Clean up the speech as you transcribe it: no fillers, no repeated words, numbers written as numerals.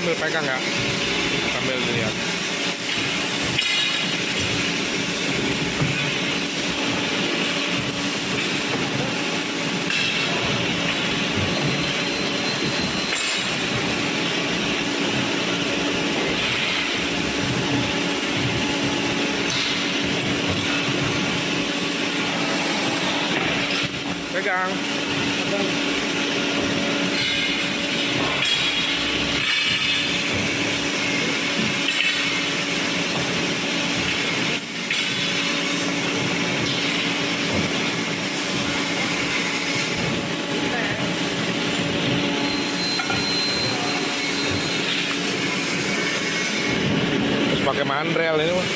sambil pegang ya, sambil dilihat. Pegang. Terus pakai mandrel ini, Mas.